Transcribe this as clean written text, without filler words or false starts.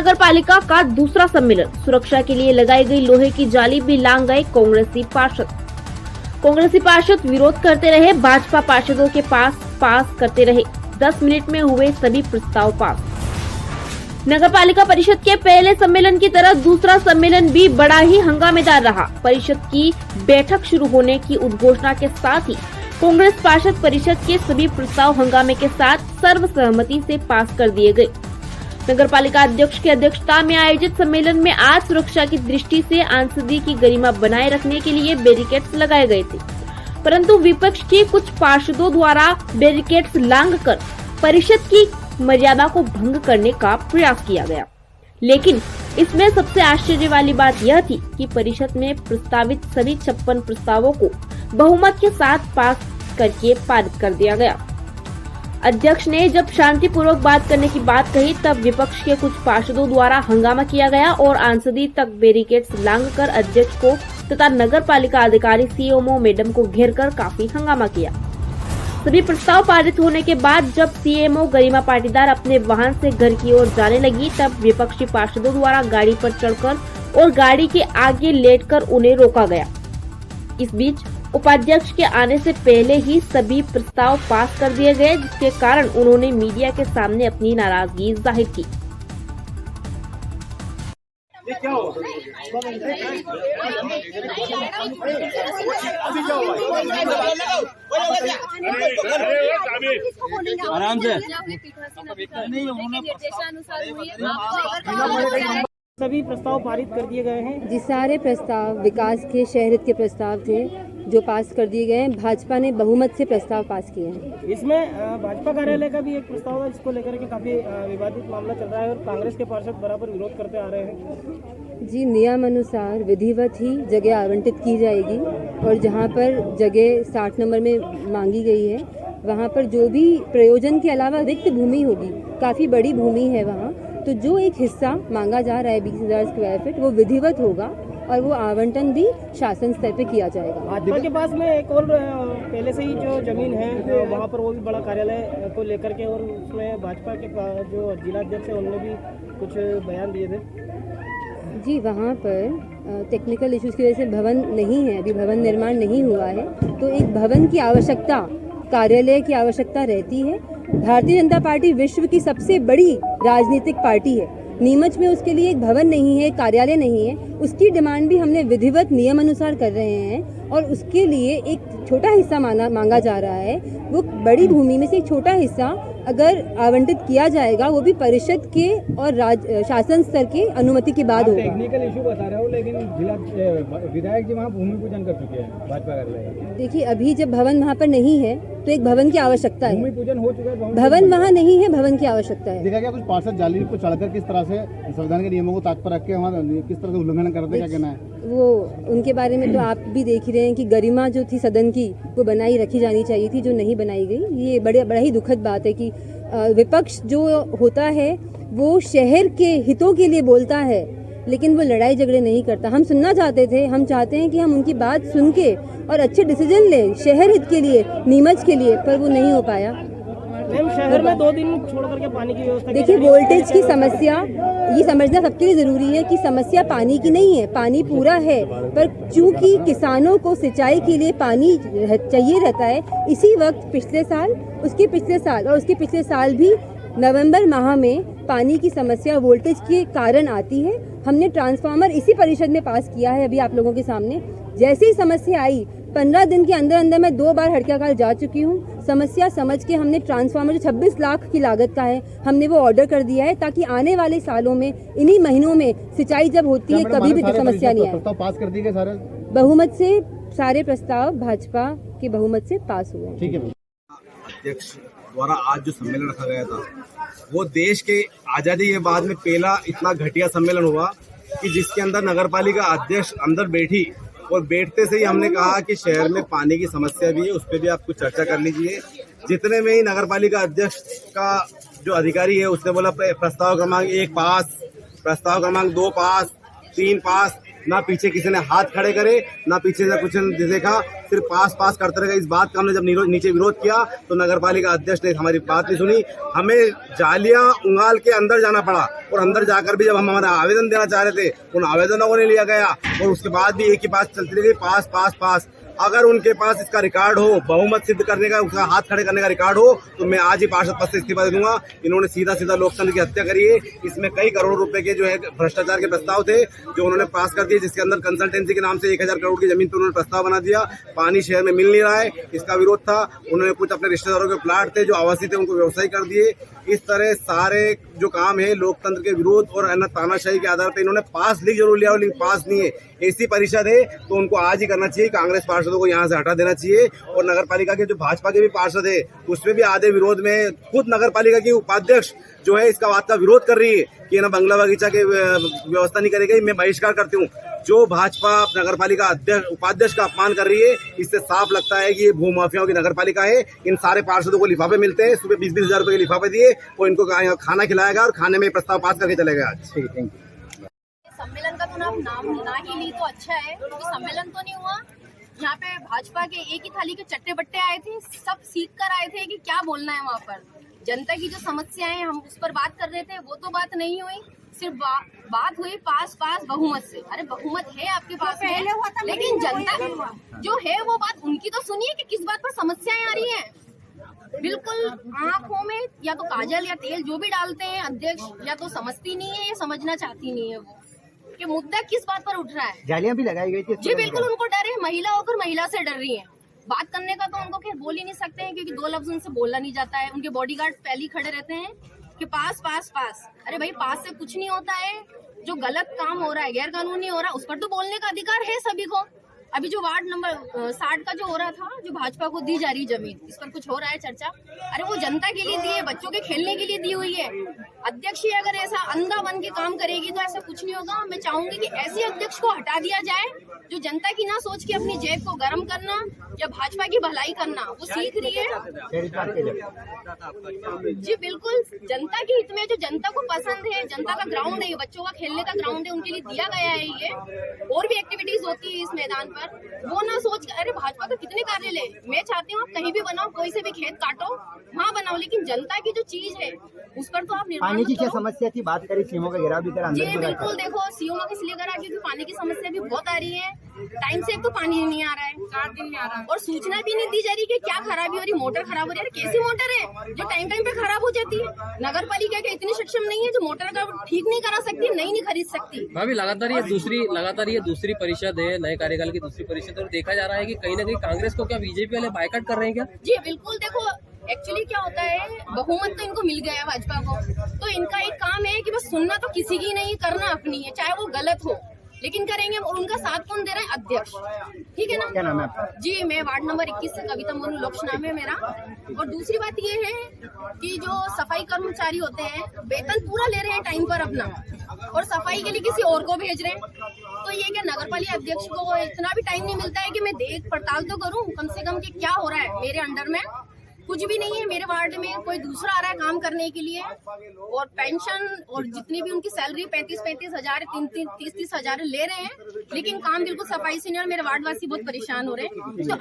नगर पालिका का दूसरा सम्मेलन, सुरक्षा के लिए लगाई गई लोहे की जाली भी लांग गए कांग्रेसी पार्षद विरोध करते रहे, भाजपा पार्षदों के पास करते रहे। 10 मिनट में हुए सभी प्रस्ताव पास। नगर पालिका परिषद के पहले सम्मेलन की तरह दूसरा सम्मेलन भी बड़ा ही हंगामेदार रहा। परिषद की बैठक शुरू होने की उद्घोषणा के साथ ही कांग्रेस पार्षद परिषद के सभी प्रस्ताव हंगामे के साथ सर्वसहमति से पास कर दिए गए। नगर पालिका अध्यक्ष की अध्यक्षता में आयोजित सम्मेलन में आज सुरक्षा की दृष्टि से आंसदी की गरिमा बनाए रखने के लिए बैरिकेड्स लगाए गए थे, परंतु विपक्ष के कुछ पार्षदों द्वारा बैरिकेड्स लांघकर परिषद की मर्यादा को भंग करने का प्रयास किया गया। लेकिन इसमें सबसे आश्चर्य वाली बात यह थी कि परिषद में प्रस्तावित सभी 56 प्रस्तावों को बहुमत के साथ पास करके पारित कर दिया गया। अध्यक्ष ने जब शांतिपूर्वक बात करने की बात कही, तब विपक्ष के कुछ पार्षदों द्वारा हंगामा किया गया और आंसदी तक बैरिकेड्स लांघकर अध्यक्ष को तथा नगर पालिका अधिकारी सीएमओ मैडम को घेरकर काफी हंगामा किया। सभी प्रस्ताव पारित होने के बाद जब सीएमओ गरिमा पाटीदार अपने वाहन से घर की ओर जाने लगी, तब विपक्षी पार्षदों द्वारा गाड़ी पर चढ़कर और गाड़ी के आगे लेटकर उन्हें रोका गया। इस बीच उपाध्यक्ष के आने से पहले ही सभी प्रस्ताव पास कर दिए गए, जिसके कारण उन्होंने मीडिया के सामने अपनी नाराजगी जाहिर की। आराम से सभी प्रस्ताव पारित कर दिए गए हैं। जी, सारे प्रस्ताव विकास के, शहर हित के प्रस्ताव थे जो पास कर दिए गए हैं। भाजपा ने बहुमत से प्रस्ताव पास किए हैं। इसमें भाजपा कार्यालय का भी एक प्रस्ताव है, जिसको लेकर के काफी विवादित मामला चल रहा है और कांग्रेस के पार्षद बराबर विरोध करते आ रहे हैं। जी, नियम अनुसार विधिवत ही जगह आवंटित की जाएगी और जहां पर जगह 60 नंबर में मांगी गई है, वहां पर जो भी प्रयोजन के अलावा रिक्त भूमि होगी, काफी बड़ी भूमि है वहां, तो जो एक हिस्सा मांगा जा रहा है 20,000 स्क्वायर फीट, वो विधिवत होगा और वो आवंटन भी शासन स्तर पे किया जाएगा। भाजपा के पास में एक और पहले से ही जो जमीन है वहाँ पर वो भी बड़ा कार्यालय को लेकर के, और उसमें भाजपा के जो जिला अध्यक्ष है उन्होंने भी कुछ बयान दिए थे। जी, वहाँ पर टेक्निकल इश्यूज की वजह से भवन नहीं है, अभी भवन निर्माण नहीं हुआ है, तो एक भवन की आवश्यकता, कार्यालय की आवश्यकता रहती है। भारतीय जनता पार्टी विश्व की सबसे बड़ी राजनीतिक पार्टी है। नीमच में उसके लिए एक भवन नहीं है, कार्यालय नहीं है, उसकी डिमांड भी हमने विधिवत नियम अनुसार कर रहे हैं और उसके लिए एक छोटा हिस्सा मांगा जा रहा है। वो बड़ी भूमि में से एक छोटा हिस्सा अगर आवंटित किया जाएगा, वो भी परिषद के और शासन स्तर के अनुमति के बाद होगा। टेक्निकल इशू बता रहे हो, लेकिन जिला विधायक जी वहाँ भूमि पूजन कर चुके हैं भाजपा कार्यालय। देखिए, अभी जब भवन वहाँ पर नहीं है तो एक भवन की आवश्यकता है। भूमि पूजन हो चुका है, भवन वहाँ नहीं है, भवन की आवश्यकता है। देखा गया कुछ पार्षद जाली को चढ़कर किस तरह से संविधान के नियमों को ताक पर रख के वहाँ किस तरह से उल्लंघन करते, क्या कहना है? वो उनके बारे में तो आप भी देख रहे हैं कि गरिमा जो थी सदन की, वो बनाई रखी जानी चाहिए थी, जो नहीं बनाई गई। ये बड़ा ही दुखद बात है कि विपक्ष जो होता है वो शहर के हितों के लिए बोलता है, लेकिन वो लड़ाई झगड़े नहीं करता। हम सुनना चाहते थे, हम चाहते हैं कि हम उनकी बात सुन के और अच्छे डिसीजन लें शहर हित के लिए, नीमच के लिए, पर वो नहीं हो पाया। शहर में 2 दिन छोड़ करके पानी की व्यवस्था। देखिए, वोल्टेज की समस्या, ये समझना सबके लिए जरूरी है कि समस्या पानी की नहीं है, पानी पूरा है, पर चूंकि किसानों को सिंचाई के लिए पानी चाहिए रहता है, इसी वक्त पिछले साल, उसके पिछले साल और उसके पिछले साल भी नवंबर माह में पानी की समस्या वोल्टेज के कारण आती है। हमने ट्रांसफार्मर इसी परिषद में पास किया है अभी आप लोगों के सामने। जैसे ही समस्या आई, 15 दिन के अंदर अंदर मैं 2 बार हड़कियाकाल जा चुकी हूँ। समस्या समझ के हमने ट्रांसफार्मर जो 26 लाख की लागत का है, हमने वो ऑर्डर कर दिया है, ताकि आने वाले सालों में, इन्हीं महीनों में सिंचाई जब होती है, कभी भी समस्या नहीं आए। पास कर दिए गए सारे बहुमत से, सारे प्रस्ताव भाजपा के बहुमत से पास हुए। ठीक है। अध्यक्ष द्वारा आज जो सम्मेलन रखा गया था, वो देश के आजादी के बाद में पहला इतना घटिया सम्मेलन हुआ कि जिसके अंदर नगरपालिका अध्यक्ष अंदर बैठी और बैठते से ही हमने कहा कि शहर में पानी की समस्या भी है, उस पर भी आप कुछ चर्चा कर लीजिए। जितने में ही नगरपालिका अध्यक्ष का जो अधिकारी है उसने बोला प्रस्ताव क्रमांक 1 पास, प्रस्ताव क्रमांक 2 पास, 3 पास, ना पीछे किसी ने हाथ खड़े करे, ना पीछे से कुछ देखा, सिर्फ पास पास करते रहे। इस बात का हमने जब नीचे विरोध किया तो नगर पालिका अध्यक्ष ने हमारी बात नहीं सुनी। हमें जालियां उंगाल के अंदर जाना पड़ा और अंदर जाकर भी जब हम हमारा आवेदन देना चाह रहे थे उन आवेदनों को नहीं लिया गया और उसके बाद भी एक ही बात चलती रही, पास पास पास। अगर उनके पास इसका रिकॉर्ड हो, बहुमत सिद्ध करने का, उसका हाथ खड़े करने का रिकॉर्ड हो, तो मैं आज ही पार्षद पद से इस्तीफा दे दूंगा। इन्होंने सीधा सीधा लोकतंत्र की हत्या करी है। इसमें कई करोड़ रुपए के जो है भ्रष्टाचार के प्रस्ताव थे जो उन्होंने पास कर दिए, जिसके अंदर कंसल्टेंसी के नाम से 1000 करोड़ की जमीन पर उन्होंने प्रस्ताव बना दिया। पानी शहर में मिल नहीं रहा है, इसका विरोध था। उन्होंने कुछ अपने रिश्तेदारों के प्लाट थे जो आवासीय थे उनको व्यवसायी कर दिए। इस तरह सारे जो काम है लोकतंत्र के विरोध और अन्य तानाशाही के आधार पर इन्होंने पास लीक जरूर लिया, लेकिन पास नहीं है। ऐसी परिषद है तो उनको आज ही करना चाहिए। कांग्रेस पार्षदों को यहाँ से हटा देना चाहिए और नगर पालिका के जो भाजपा के भी पार्षद है उसमें भी आधे विरोध में खुद नगर पालिका की उपाध्यक्ष जो है इसका बात का विरोध कर रही है कि ना बंगला बगीचा के व्यवस्था नहीं करेगी। मैं बहिष्कार करती हूँ। जो भाजपा नगर पालिका उपाध्यक्ष का अपमान कर रही है, इससे साफ लगता है कि ये भूमाफियाओं की नगर पालिका है। इन सारे पार्षदों को लिफाफे मिलते हैं, सुबह 20-20 हजार रुपए के लिफाफे दिए वो इनको खाना खिलाएगा और खाने में प्रस्ताव पास करके चलेगा। आज सम्मेलन का तो नाम ना ही ली तो अच्छा है, क्योंकि सम्मेलन तो नहीं हुआ। यहाँ पे भाजपा के एक ही थाली के चट्टे बट्टे आए थे, सब सीख कर आए थे कि क्या बोलना है वहाँ पर। जनता की जो समस्याएं हैं हम उस पर बात कर रहे थे, वो तो बात नहीं हुई। सिर्फ बात हुई पास पास बहुमत से। अरे बहुमत है आपके पास में, लेकिन जनता जो है वो बात उनकी तो सुनिए कि किस बात पर समस्याएं आ रही हैं। बिल्कुल आंखों में या तो काजल या तेल जो भी डालते हैं अध्यक्ष, या तो समझती नहीं है या समझना चाहती नहीं है वो कि मुद्दा किस बात पर उठ रहा है। जालियां भी लगाई गई थी जी बिल्कुल, उनको डर है। महिला होकर महिला से डर रही है। बात करने का तो उनको खैर बोल ही नहीं सकते हैं, क्योंकि 2 लफ्ज उनसे बोलना नहीं जाता है। उनके बॉडीगार्ड पहले ही खड़े रहते हैं कि पास पास पास। अरे भाई, पास से कुछ नहीं होता है। जो गलत काम हो रहा है, गैर कानूनी हो रहा है, उस पर तो बोलने का अधिकार है सभी को। अभी जो वार्ड नंबर 60 का जो हो रहा था, जो भाजपा को दी जा रही जमीन, इस पर कुछ हो रहा है चर्चा। अरे वो जनता के लिए दी है, बच्चों के खेलने के लिए दी हुई है। अध्यक्ष ही अगर ऐसा अंधा बन के काम करेगी तो ऐसा कुछ नहीं होगा। मैं चाहूंगी कि ऐसे अध्यक्ष को हटा दिया जाए जो जनता की ना सोच के अपनी जेब को गर्म करना या भाजपा की भलाई करना वो सीख रही है। जी बिल्कुल, जनता के हित में, जो जनता को पसंद है, जनता का ग्राउंड है, बच्चों का खेलने का ग्राउंड है, उनके लिए दिया गया है। ये और भी एक्टिविटीज होती है इस मैदान पर, वो ना सोच। अरे भाजपा के कितने कार्यालय, मैं चाहती हूँ आप कहीं भी बनाओ, कोई से भी खेत काटो, वहाँ बनाओ, लेकिन जनता की जो चीज है उस पर तो आप पानी की क्या समस्या थी, बात करी सीएमओ का घेराव भी करा। जी बिल्कुल, देखो सीएमओ का इसलिए करा क्योंकि पानी की समस्या भी बहुत आ रही है। टाइम से एक तो पानी नहीं आ रहा है, 4 दिन नहीं आ रहा है, और सूचना भी नहीं दी जा रही कि क्या खराबी हो रही, मोटर खराब हो रही है। कैसी मोटर है जो टाइम टाइम पे खराब हो जाती है? नगर पालिका के इतनी सक्षम नहीं है जो मोटर का ठीक नहीं करा सकती, नहीं खरीद सकती। भाभी लगातार ये दूसरी परिषद है, नए कार्यकाल की दूसरी परिषद, और देखा जा रहा है कि कहीं ना कहीं कांग्रेस को क्या बीजेपी वाले बायकॉट कर रहे हैं क्या? जी बिल्कुल, देखो एक्चुअली क्या होता है, बहुमत तो इनको मिल गया है भाजपा को, तो इनका एक काम है कि बस सुनना तो किसी की नहीं, करना अपनी है, चाहे वो गलत हो, लेकिन करेंगे। और उनका साथ कौन दे रहा है? अध्यक्ष, ठीक है ना। क्या नाम है आपका? जी मैं वार्ड नंबर 21 से कविता मोनू लोक्ष नाम है मेरा। और दूसरी बात ये है कि जो सफाई कर्मचारी होते हैं वेतन पूरा ले रहे हैं टाइम पर अपना, और सफाई के लिए किसी और को भेज रहे हैं। तो ये क्या नगर पालिका अध्यक्ष को इतना भी टाइम नहीं मिलता है कि मैं देख पड़ताल तो करूं कम से कम कि क्या हो रहा है मेरे अंडर में? कुछ भी नहीं है। मेरे वार्ड में कोई दूसरा आ रहा है काम करने के लिए, और पेंशन और जितनी भी उनकी सैलरी 35-35 हजार, 30-30 हजार ले रहे हैं, लेकिन काम बिल्कुल सफाई से नहीं। और मेरे वार्डवासी बहुत परेशान हो रहे हैं। तो